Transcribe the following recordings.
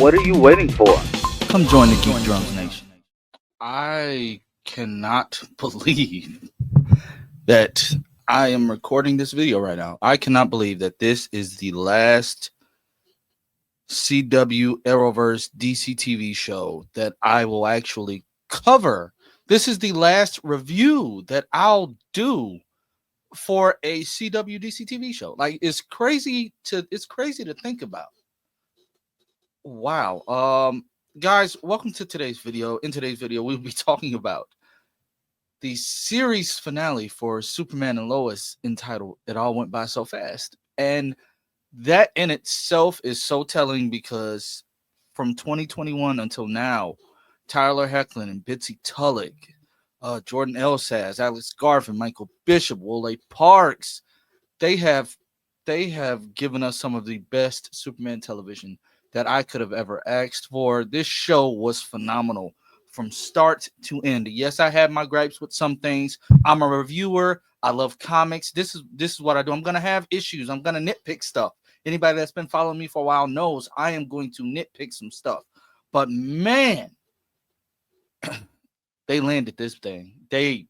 What are you waiting for? Come join the Geek Drums Nation. I cannot believe that I am recording this video right now. I cannot believe that this is the last CW Arrowverse DC TV show that I will actually cover. This is the last review that I'll do for a CW DC TV show. Like it's crazy to think about. Wow. Guys, welcome to today's video. In today's video, we'll be talking about the series finale for Superman and Lois entitled It All Went By So Fast. And that in itself is so telling because from 2021 until now, Tyler Hoechlin and Bitsy Tulloch, Jordan Elsas, Alex Garvin, Michael Bishop, Wole Parks, they have given us some of the best Superman television that I could have ever asked for. This show was phenomenal from start to end. Yes, I had my gripes with some things. I'm a reviewer. I love comics. This is what I do. I'm gonna have issues. I'm gonna nitpick stuff. Anybody that's been following me for a while knows I am going to nitpick some stuff. But man, they landed this thing. They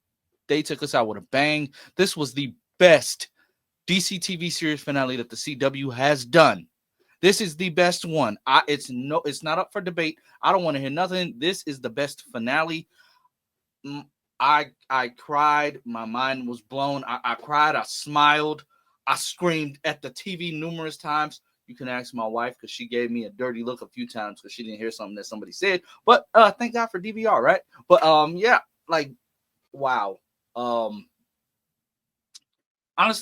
took us out with a bang. This was the best DC TV series finale that the CW has done. This is the best one. It's not up for debate. I don't want to hear nothing. This is the best finale. I cried. My mind was blown. I cried. I smiled. I screamed at the TV numerous times. You can ask my wife because she gave me a dirty look a few times because she didn't hear something that somebody said. But thank God for DVR, right? But yeah, like wow. Honestly,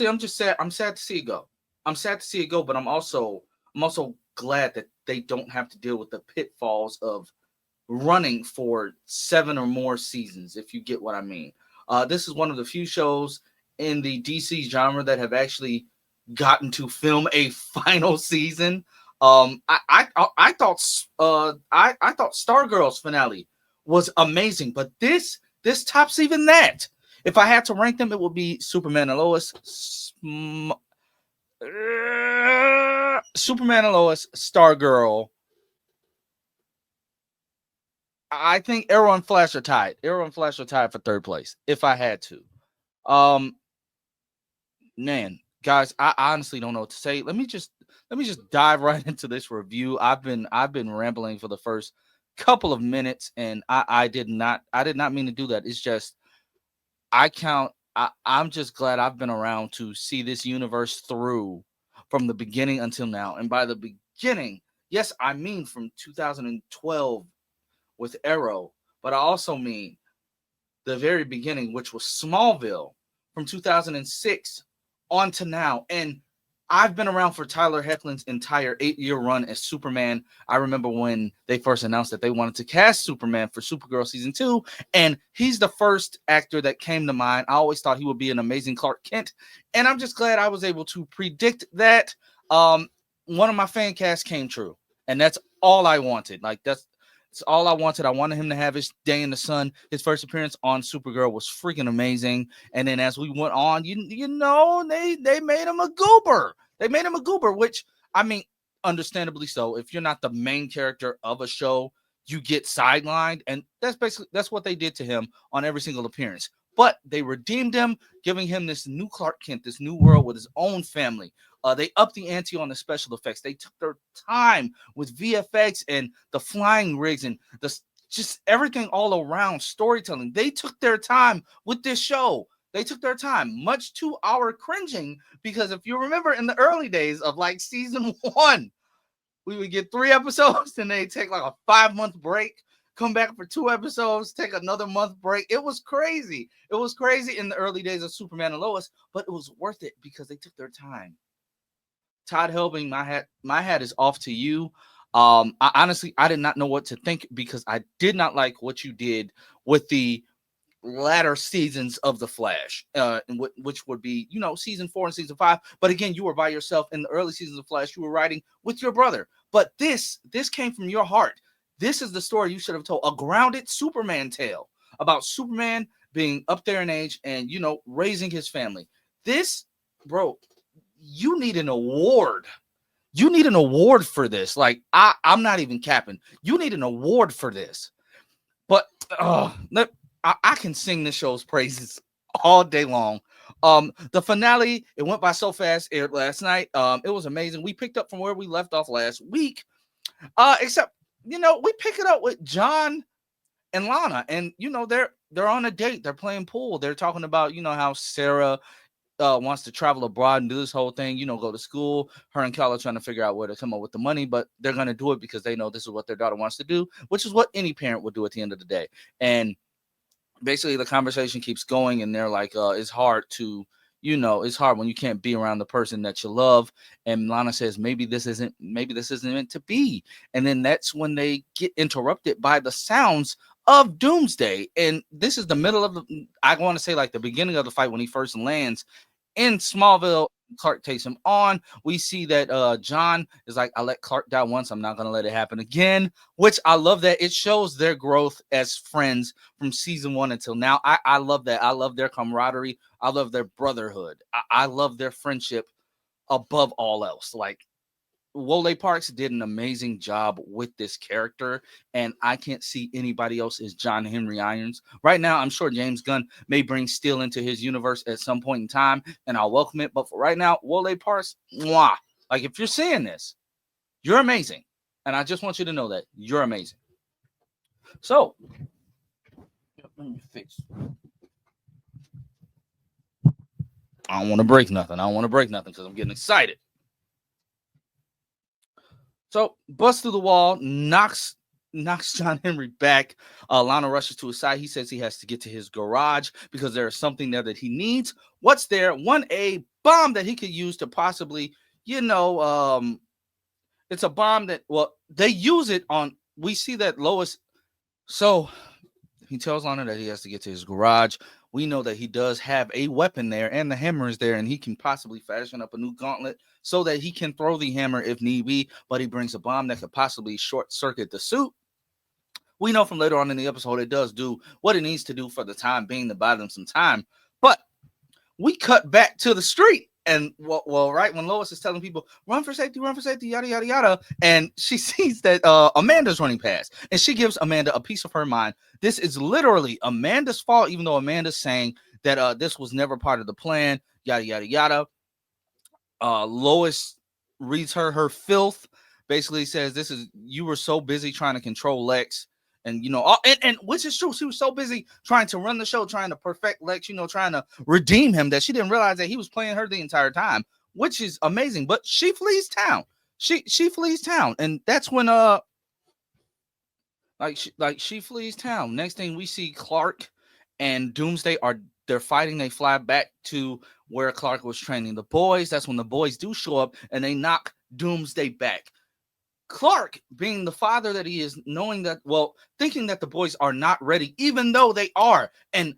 I'm just sad. I'm sad to see it go. I'm sad to see it go, but I'm also glad that they don't have to deal with the pitfalls of running for 7 or more seasons, if you get what I mean. This is one of the few shows in the DC genre that have actually gotten to film a final season. I thought Stargirl's finale was amazing, but this tops even that. If I had to rank them, it would be Superman and Lois, Stargirl. I think Arrow and Flash are tied. Arrow and Flash are tied for third place. If I had to, man, guys, I honestly don't know what to say. Let me just dive right into this review. I've been rambling for the first couple of minutes, and I did not mean to do that. It's just I'm just glad I've been around to see this universe through from the beginning until now. And by the beginning, yes, I mean from 2012 with Arrow, but I also mean the very beginning, which was Smallville from 2006 on to now. And I've been around for Tyler Hoechlin's entire 8-year run as Superman. I remember when they first announced that they wanted to cast Superman for Supergirl season 2, and he's the first actor that came to mind. I always thought he would be an amazing Clark Kent, and I'm just glad I was able to predict that. One of my fan casts came true, and that's all I wanted. That's all I wanted. I wanted him to have his day in the sun. His first appearance on Supergirl was freaking amazing. And then as we went on, you know, they made him a goober. They made him a goober, which, I mean, understandably so. If you're not the main character of a show, you get sidelined. And that's what they did to him on every single appearance. But they redeemed him, giving him this new Clark Kent, this new world with his own family. They upped the ante on the special effects. They took their time with VFX and the flying rigs and just everything all around storytelling. They took their time with this show. They took their time, much to our cringing, because if you remember in the early days of like season 1, we would get 3 episodes and they take like a 5-month break, come back for 2 episodes, take another month break. It was crazy. It was crazy in the early days of Superman and Lois, but it was worth it because they took their time. Todd Helbing, my hat is off to you. I did not know what to think because I did not like what you did with the latter seasons of The Flash, which would be, season 4 and season 5. But again, you were by yourself in the early seasons of Flash. You were writing with your brother. But this came from your heart. This is the story you should have told, a grounded Superman tale about Superman being up there in age and, raising his family. This, bro, you need an award. You need an award for this. Like, I'm not even capping. You need an award for this. But I can sing this show's praises all day long. The finale, it went by so fast, aired last night. It was amazing. We picked up from where we left off last week. Except, we pick it up with John and Lana, and they're on a date. They're playing pool. They're talking about how Sarah wants to travel abroad and do this whole thing, go to school. Her and Cal are trying to figure out where to come up with the money, but they're going to do it because they know this is what their daughter wants to do, which is what any parent would do at the end of the day. And basically the conversation keeps going, and they're like, it's hard to, it's hard when you can't be around the person that you love. And Lana says, maybe this isn't meant to be. And then that's when they get interrupted by the sounds of Doomsday. And this is the middle of I want to say like the beginning of the fight when he first lands in Smallville. Clark takes him on. We see that John is like, I let Clark die once, I'm not going to let it happen again, which I love. That it shows their growth as friends from season 1 until now. I love that. I love their camaraderie. I love their brotherhood. I love their friendship above all else. Like, Wole Parks did an amazing job with this character, and I can't see anybody else as John Henry Irons. Right now, I'm sure James Gunn may bring Steel into his universe at some point in time, and I'll welcome it. But for right now, Wole Parks, mwah. Like, if you're seeing this, you're amazing. And I just want you to know that you're amazing. So, let me fix. I don't want to break nothing. Because I'm getting excited. So, busts through the wall, knocks John Henry back. Lana rushes to his side. He says he has to get to his garage because there is something there that he needs. What's there? A bomb that he could use to possibly, it's a bomb that, they use it on, we see that Lois. So he tells Lana that he has to get to his garage. We know that he does have a weapon there, and the hammer is there, and he can possibly fashion up a new gauntlet so that he can throw the hammer if need be, but he brings a bomb that could possibly short circuit the suit. We know from later on in the episode it does do what it needs to do for the time being to buy them some time, but we cut back to the street. And right when Lois is telling people, run for safety, yada, yada, yada. And she sees that Amanda's running past, and she gives Amanda a piece of her mind. This is literally Amanda's fault, even though Amanda's saying that this was never part of the plan, yada, yada, yada. Lois reads her filth, basically says, you were so busy trying to control Lex. And, and which is true. She was so busy trying to run the show, trying to perfect Lex, trying to redeem him, that she didn't realize that he was playing her the entire time, which is amazing. But she flees town. She flees town. And that's when, she flees town. Next thing we see, Clark and Doomsday they're fighting. They fly back to where Clark was training the boys. That's when the boys do show up and they knock Doomsday back. Clark, being the father that he is, thinking that the boys are not ready, even though they are. And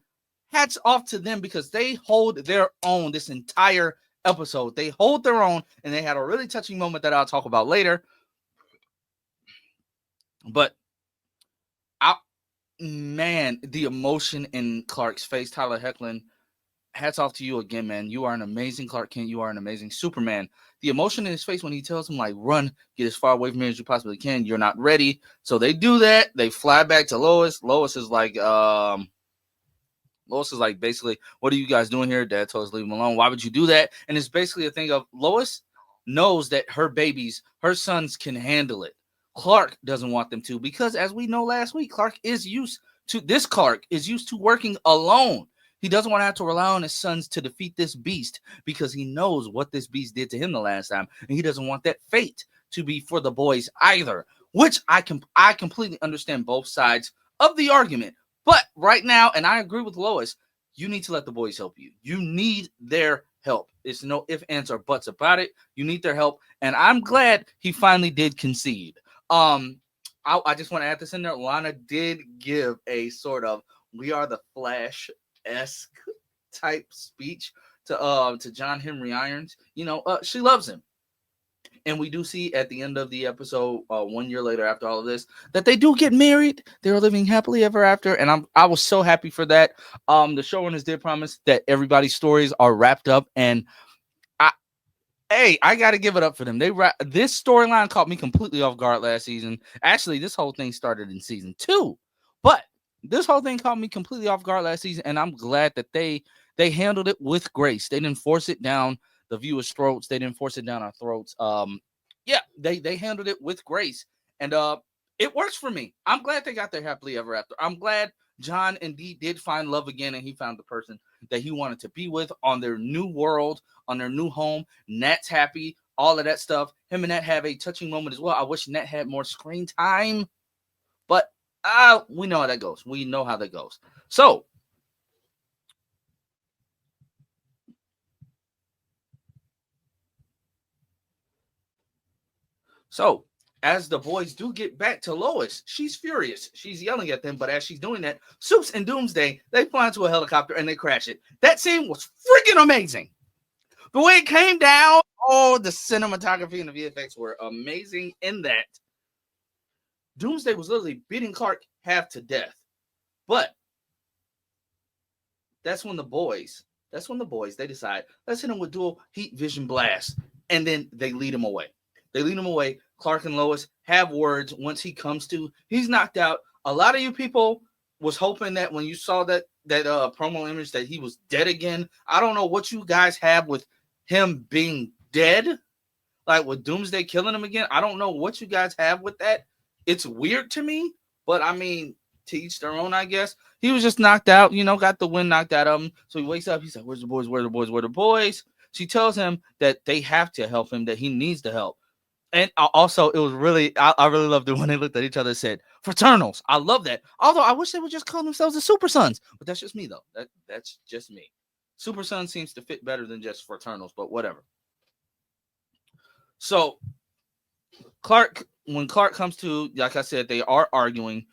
hats off to them because they hold their own this entire episode. They hold their own, and they had a really touching moment that I'll talk about later. But, the emotion in Clark's face, Tyler Hoechlin, hats off to you again, man. You are an amazing Clark Kent. You are an amazing Superman. The emotion in his face when he tells him, like, run, get as far away from here as you possibly can. You're not ready. So they do that. They fly back to Lois. Lois is like, basically, what are you guys doing here? Dad told us to leave him alone. Why would you do that? And it's basically a thing of Lois knows that her sons can handle it. Clark doesn't want them to because, as we know last week, Clark is used to working alone. He doesn't want to have to rely on his sons to defeat this beast because he knows what this beast did to him the last time. And he doesn't want that fate to be for the boys either, which I completely understand both sides of the argument. But right now, and I agree with Lois, you need to let the boys help you. You need their help. It's no ifs, ands, or buts about it. You need their help. And I'm glad he finally did concede. I just want to add this in there. Lana did give a sort of "We Are the Flash"-esque type speech to John Henry Irons. She loves him. And we do see at the end of the episode, 1 year later after all of this, that they do get married. They're living happily ever after. And I was so happy for that. The showrunners did promise that everybody's stories are wrapped up. And Hey, I got to give it up for them. This storyline caught me completely off guard last season. Actually, this whole thing started in season 2, but this whole thing caught me completely off guard last season, and I'm glad that they handled it with grace. They didn't force it down the viewers' throats. They didn't force it down our throats. Yeah, they handled it with grace, and it works for me. I'm glad they got their happily ever after. I'm glad John indeed did find love again, and he found the person that he wanted to be with on their new world, on their new home. Nat's happy, all of that stuff. Him and Nat have a touching moment as well. I wish Nat had more screen time, but we know how that goes. We know how that goes. So as the boys do get back to Lois, she's furious. She's yelling at them, but as she's doing that, Soups and Doomsday, they fly into a helicopter and they crash it. That scene was freaking amazing. The way it came down, oh, the cinematography and the VFX were amazing in that. Doomsday was literally beating Clark half to death. But that's when the boys, they decide, let's hit him with dual heat vision blast. And then they lead him away. Clark and Lois have words once he comes to. He's knocked out. A lot of you people was hoping that when you saw that promo image that he was dead again. I don't know what you guys have with him being dead, like with Doomsday killing him again. I don't know what you guys have with that. It's weird to me, but I mean, to each their own, I guess. He was just knocked out, got the wind knocked out of him. So he wakes up. He's like, where's the boys? Where are the boys? Where are the boys? She tells him that they have to help him, that he needs the help. And also, it was really, I really loved it when they looked at each other and said, Fraternals. I love that. Although I wish they would just call themselves the Super Sons. But that's just me, though. That's just me. Super Son seems to fit better than just Fraternals, but whatever. So when Clark comes to, like I said, they are arguing.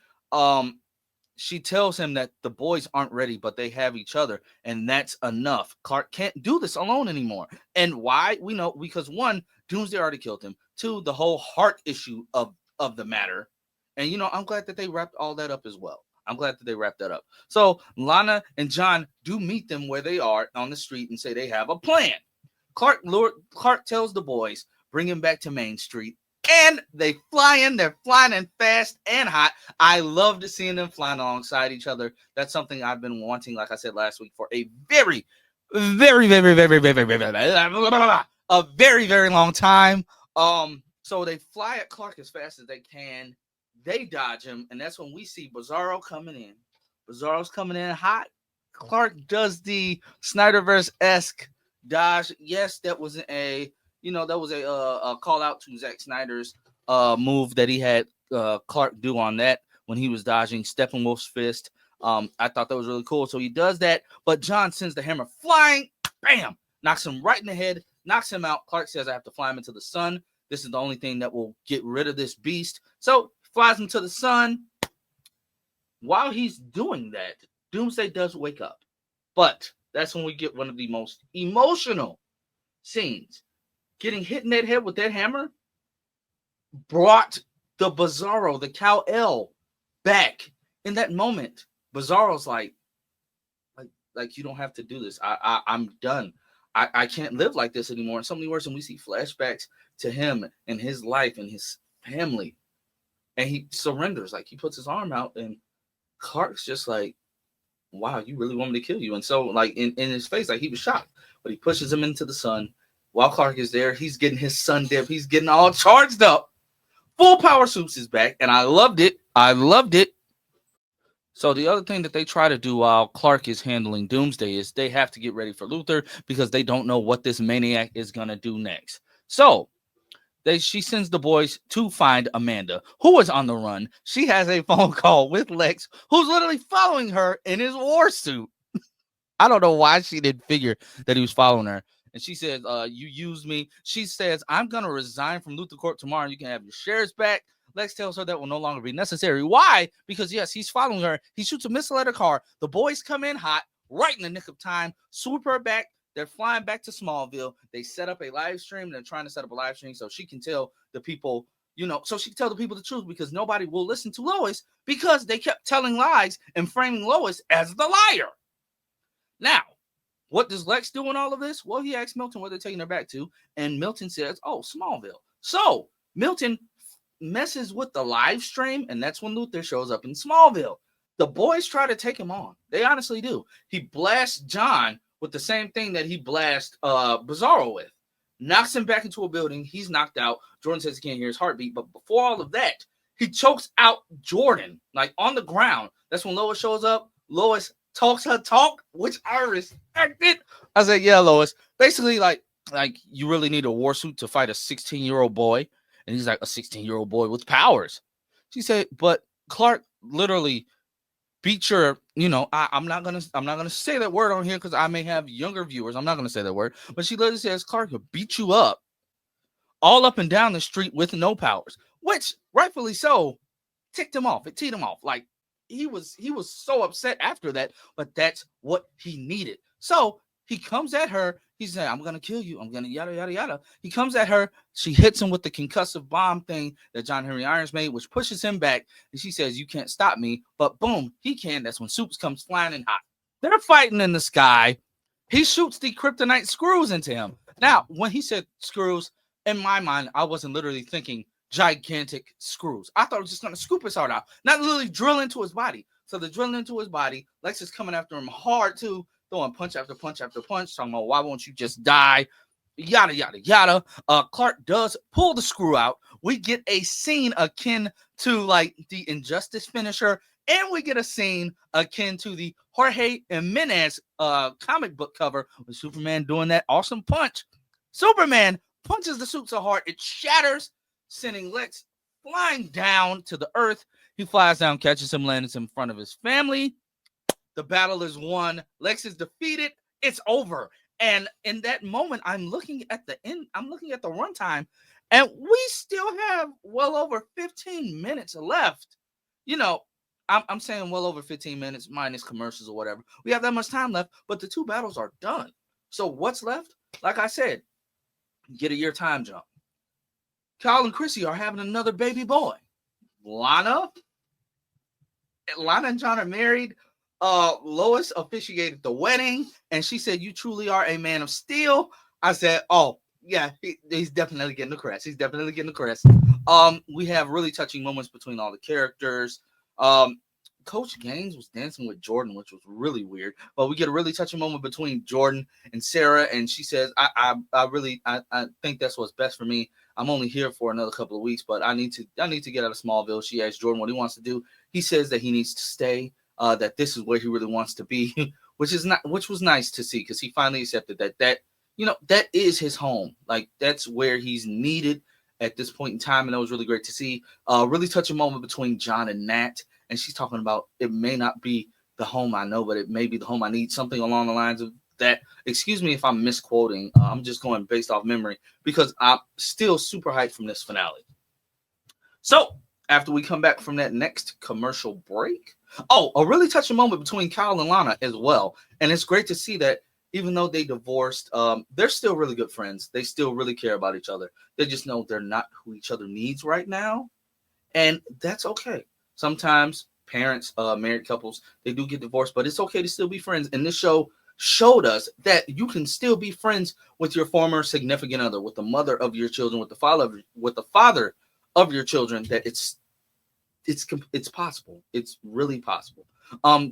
She tells him that the boys aren't ready, but they have each other, and that's enough. Clark can't do this alone anymore. And why? We know, because one, Doomsday already killed him. Two, the whole heart issue of the matter. And I'm glad that they wrapped all that up as well. I'm glad that they wrapped that up. So Lana and John do meet them where they are on the street and say they have a plan. Clark tells the boys, bring him back to Main Street. And they fly in. They're flying in fast and hot. I loved seeing them flying alongside each other. That's something I've been wanting, like I said last week, for a very, very, very, very, very, very, a very, very long time. So they fly at Clark as fast as they can. They dodge him, and that's when we see Bizarro coming in. Bizarro's coming in hot. Clark does the Snyderverse-esque dodge. Yes, that was a call out to Zack Snyder's move that he had Clark do on that when he was dodging Steppenwolf's fist. I thought that was really cool. So he does that, but John sends the hammer flying, bam, knocks him right in the head, knocks him out. Clark says, I have to fly him into the sun. This is the only thing that will get rid of this beast. So flies him to the sun. While he's doing that, Doomsday does wake up. But that's when we get one of the most emotional scenes. Getting hit in that head with that hammer brought the Bizarro, the Kal-El, back. In that moment, Bizarro's like you don't have to do this. I'm done. I can't live like this anymore. And so many words, and we see flashbacks to him and his life and his family. And he surrenders. Like, he puts his arm out, and Clark's just like, wow, you really want me to kill you? And so, like, in his face, like, he was shocked. But he pushes him into the sun. While Clark is there, he's getting his sun dip. He's getting all charged up. Full power suits is back, and I loved it. So the other thing that they try to do while Clark is handling Doomsday is they have to get ready for Luthor because they don't know what this maniac is going to do next. So she sends the boys to find Amanda, who is on the run. She has a phone call with Lex, who's literally following her in his war suit. I don't know why she didn't figure that he was following her. And she says, you used me. She says, I'm going to resign from Luthor Corp tomorrow. You can have your shares back. Lex tells her that will no longer be necessary. Why? Because, yes, he's following her. He shoots a missile at her car. The boys come in hot, right in the nick of time, swoop her back. They're flying back to Smallville. They set up a live stream. They're trying to set up a live stream so she can tell the people, so she can tell the people the truth, because nobody will listen to Lois because they kept telling lies and framing Lois as the liar. Now, What does Lex do in all of this? Well, he asks Milton where they're taking her back to, and Milton says, "Oh, Smallville." So Milton messes with the live stream, and that's when Luther shows up in Smallville. The boys try to take him on. They honestly do. He blasts John with the same thing that he blasts Bizarro with. Knocks him back into a building. He's knocked out. Jordan says he can't hear his heartbeat. But before all of that, he chokes out Jordan, like on the ground. That's when Lois shows up. Lois talks her talk, which I respected. I said, yeah, Lois. Basically, like you really need a war suit to fight a 16-year-old boy. And he's like, a 16-year-old boy with powers. She said, but Clark literally beat your, I'm not gonna say that word on here because I may have younger viewers. I'm not gonna say that word, but she literally says Clark will beat you up all up and down the street with no powers, which rightfully so ticked him off. It teed him off. Like he was so upset after that, but that's what he needed. So he comes at her. He said, "I'm gonna kill you. I'm gonna yada yada yada." He comes at her. She hits him with the concussive bomb thing that John Henry Irons made, which pushes him back. And she says, "You can't stop me." But boom, he can. That's when Soups comes flying in hot. They're fighting in the sky. He shoots the kryptonite screws into him. Now, when he said screws, in my mind, I wasn't literally thinking gigantic screws. I thought it was just gonna scoop his heart out, not literally drill into his body. So they're drilling into his body. Lex is coming after him hard too, throwing punch after punch after punch, talking about why won't you just die? Yada yada yada. Clark does pull the screw out. We get a scene akin to like the Injustice finisher, and we get a scene akin to the Jorge Jimenez comic book cover with Superman doing that awesome punch. Superman punches the suit so hard it shatters, sending Lex flying down to the earth. He flies down, catches him, lands in front of his family. The battle is won. Lex is defeated. It's over. And in that moment, I'm looking at the end. I'm looking at the runtime, and we still have well over 15 minutes left. I'm saying well over 15 minutes minus commercials or whatever. We have that much time left, but the two battles are done. So what's left? Like I said, get a year time jump. Kyle and Chrissy are having another baby boy. Lana and John are married. Lois officiated the wedding, and she said, "You truly are a man of steel." I said, "Oh yeah, he's definitely getting the crest. He's definitely getting the crest." We have really touching moments between all the characters. Coach Gaines was dancing with Jordan, which was really weird. But we get a really touching moment between Jordan and Sarah, and she says, "I think that's what's best for me. I'm only here for another couple of weeks, but I need to get out of Smallville." She asks Jordan what he wants to do. He says that he needs to stay. That this is where he really wants to be, which was nice to see because he finally accepted that is his home. Like that's where he's needed at this point in time, and that was really great to see. Really touching moment between John and Nat, and she's talking about it may not be the home I know, but it may be the home I need. Something along the lines of that. Excuse me if I'm misquoting. I'm just going based off memory because I'm still super hyped from this finale. So after we come back from that next commercial break. Oh, a really touching moment between Kyle and Lana as well. And it's great to see that even though they divorced, they're still really good friends. They still really care about each other. They just know they're not who each other needs right now. And that's okay. Sometimes parents, married couples, they do get divorced, but it's okay to still be friends. And this show showed us that you can still be friends with your former significant other, with the mother of your children, with the father of your children, that it's possible. It's really possible.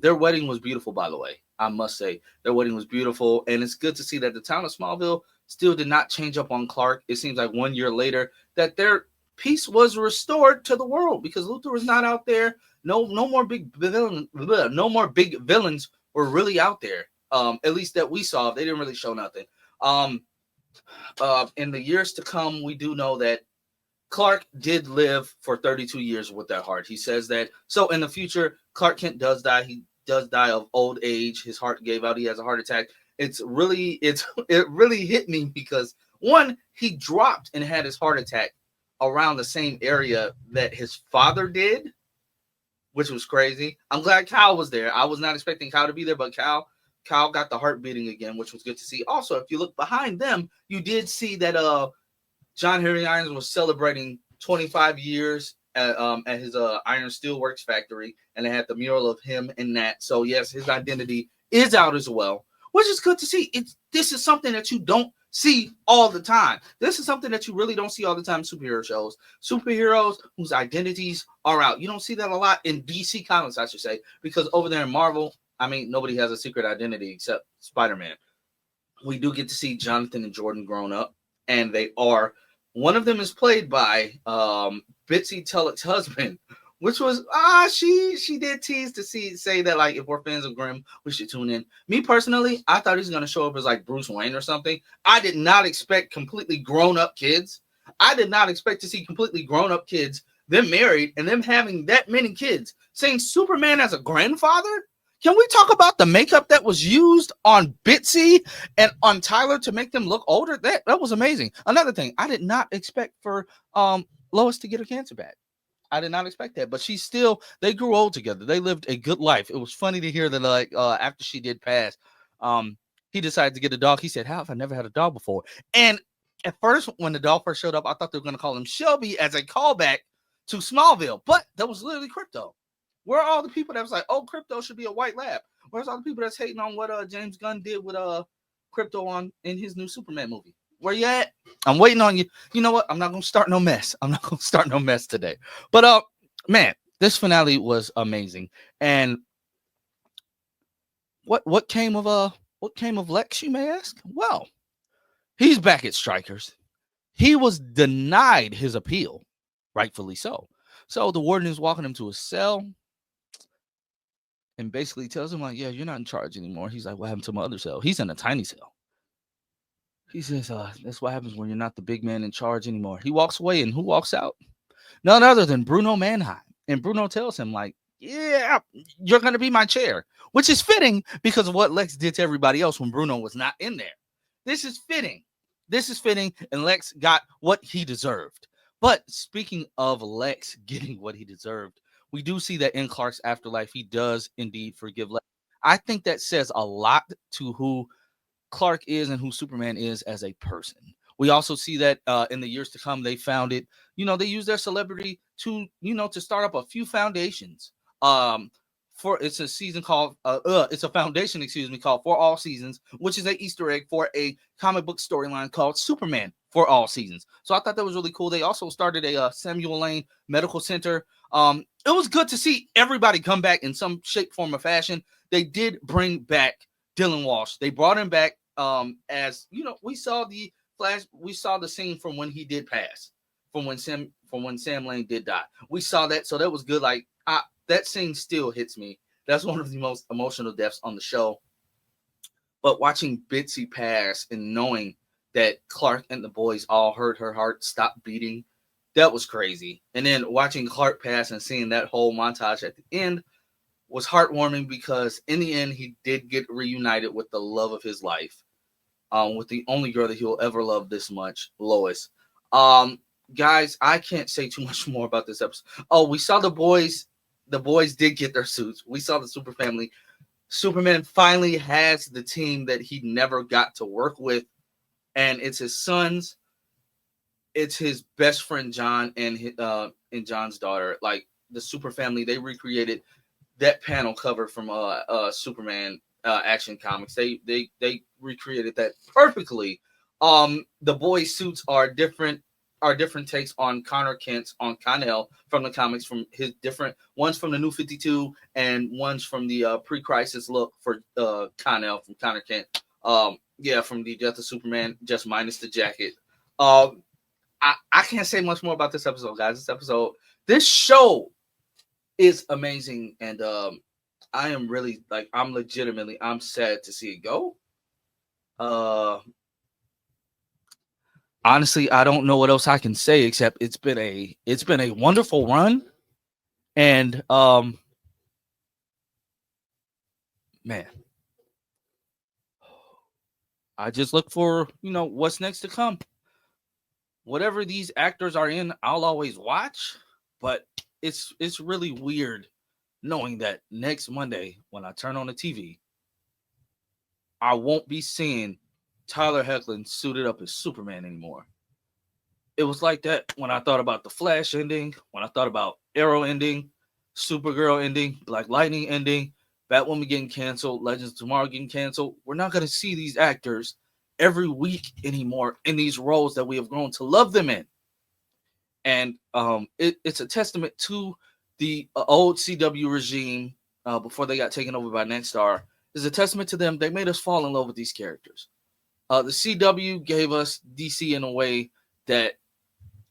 Their wedding was beautiful, by the way. I must say their wedding was beautiful, and it's good to see that the town of Smallville still did not change up on Clark. It seems like 1 year later that their peace was restored to the world because Luthor was not out there. No more big villains. No more big villains were really out there. At least that we saw. They didn't really show nothing. In the years to come, we do know that Clark did live for 32 years with that heart. He says that. So in the future, Clark Kent does die. He does die of old age. His heart gave out. He has a heart attack. It really hit me because one, he dropped and had his heart attack around the same area that his father did, which was crazy. I'm glad Kyle was there. I was not expecting Kyle to be there, but Kyle got the heart beating again, which was good to see. Also, if you look behind them, you did see that John Henry Irons was celebrating 25 years at his Iron Steel Works factory, and they had the mural of him and Nat. So yes, his identity is out as well, which is good to see. This is something that you don't see all the time. This is something that you really don't see all the time in superhero shows. Superheroes whose identities are out. You don't see that a lot in DC Comics, I should say, because over there in Marvel, I mean, nobody has a secret identity except Spider-Man. We do get to see Jonathan and Jordan grown up, and they are. One of them is played by Bitsy Tulloch's husband, which was she did tease to say that like if we're fans of Grimm, we should tune in. Me personally, I thought he was gonna show up as like Bruce Wayne or something. I did not expect completely grown up kids. I did not expect to see completely grown up kids, them married and them having that many kids. Saying Superman as a grandfather. Can we talk about the makeup that was used on Bitsy and on Tyler to make them look older? That was amazing. Another thing, I did not expect for Lois to get her cancer back. I did not expect that, but they grew old together. They lived a good life. It was funny to hear that like after she did pass, he decided to get a dog. He said, "How have I never had a dog before?" And at first, when the dog first showed up, I thought they were going to call him Shelby as a callback to Smallville, but that was literally Crypto. Where are all the people that was like, "Oh, Crypto should be a white lab"? Where's all the people that's hating on what James Gunn did with Crypto in his new Superman movie? Where you at? I'm waiting on you. You know what? I'm not gonna start no mess. I'm not gonna start no mess today. But man, this finale was amazing. And what came of Lex, you may ask? Well, he's back at Strikers. He was denied his appeal, rightfully so. So the warden is walking him to a cell and basically tells him, like, "Yeah, you're not in charge anymore." He's like, "What happened to my other cell?" He's in a tiny cell. He says, "That's what happens when you're not the big man in charge anymore." He walks away, and who walks out? None other than Bruno Mannheim. And Bruno tells him, like, "Yeah, you're going to be my chair," which is fitting because of what Lex did to everybody else when Bruno was not in there. This is fitting. This is fitting, and Lex got what he deserved. But speaking of Lex getting what he deserved, we do see that in Clark's afterlife, he does indeed forgive Lex. I think that says a lot to who Clark is and who Superman is as a person. We also see that in the years to come, they founded, they use their celebrity to start up a few foundations. It's a season called, it's a foundation, excuse me, called For All Seasons, which is an Easter egg for a comic book storyline called Superman For All Seasons. So I thought that was really cool. They also started a Samuel Lane Medical Center. It was good to see everybody come back in some shape, form, or fashion. They did bring back Dylan Walsh. They brought him back as we saw the scene from when he did pass, from when Sam Lane did die. We saw that, so that was good. Like that scene still hits me. That's one of the most emotional deaths on the show. But watching Bitsy pass and knowing that Clark and the boys all heard her heart stop beating, that was crazy. And then watching Clark pass and seeing that whole montage at the end was heartwarming because in the end he did get reunited with the love of his life, with the only girl that he'll ever love this much, Lois. Guys, I can't say too much more about this episode. Oh, we saw the boys. The boys did get their suits. We saw the super family. Superman finally has the team that he never got to work with, and it's his sons. It's his best friend John and John's daughter. Like the super family, they recreated that panel cover from Superman Action Comics. They recreated that perfectly. The boys' suits are different takes on Connor Kent's on Connell from the comics, from his different ones from the New 52 and ones from the pre-crisis look for Connell from Connor Kent. From the Death of Superman, just minus the jacket. I can't say much more about this episode, guys. This show is amazing, and I am really I'm sad to see it go. Honestly, I don't know what else I can say except it's been a wonderful run, and man, I just look for what's next to come. Whatever these actors are in, I'll always watch, but it's really weird knowing that next Monday when I turn on the TV, I won't be seeing Tyler Hoechlin suited up as Superman anymore. It was like that when I thought about the Flash ending, when I thought about Arrow ending, Supergirl ending, Black Lightning ending. Batwoman getting canceled, Legends of Tomorrow getting canceled. We're not going to see these actors every week anymore in these roles that we have grown to love them in. And it's a testament to the old CW regime before they got taken over by Nexstar. It's a testament to them. They made us fall in love with these characters. The CW gave us DC in a way that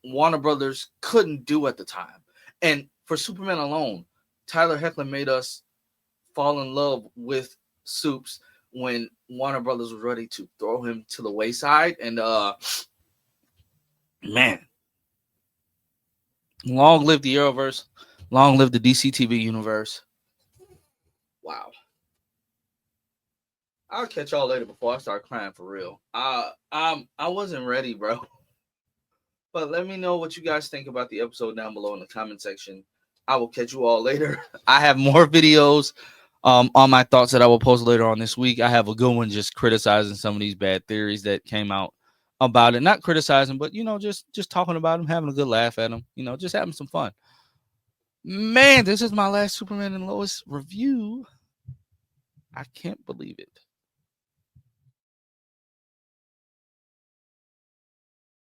Warner Brothers couldn't do at the time. And for Superman alone, Tyler Hoechlin made us fall in love with Supes when Warner Brothers was ready to throw him to the wayside. And man, long live the Arrowverse, long live the DC TV universe. Wow. I'll catch y'all later before I start crying for real. I wasn't ready, bro. But let me know what you guys think about the episode down below in the comment section. I will catch you all later. I have more videos on my thoughts that I will post later on this week. I have a good one just criticizing some of these bad theories that came out about it. Not criticizing, but just talking about them, having a good laugh at them, just having some fun. Man, this is my last Superman and Lois review. I can't believe it.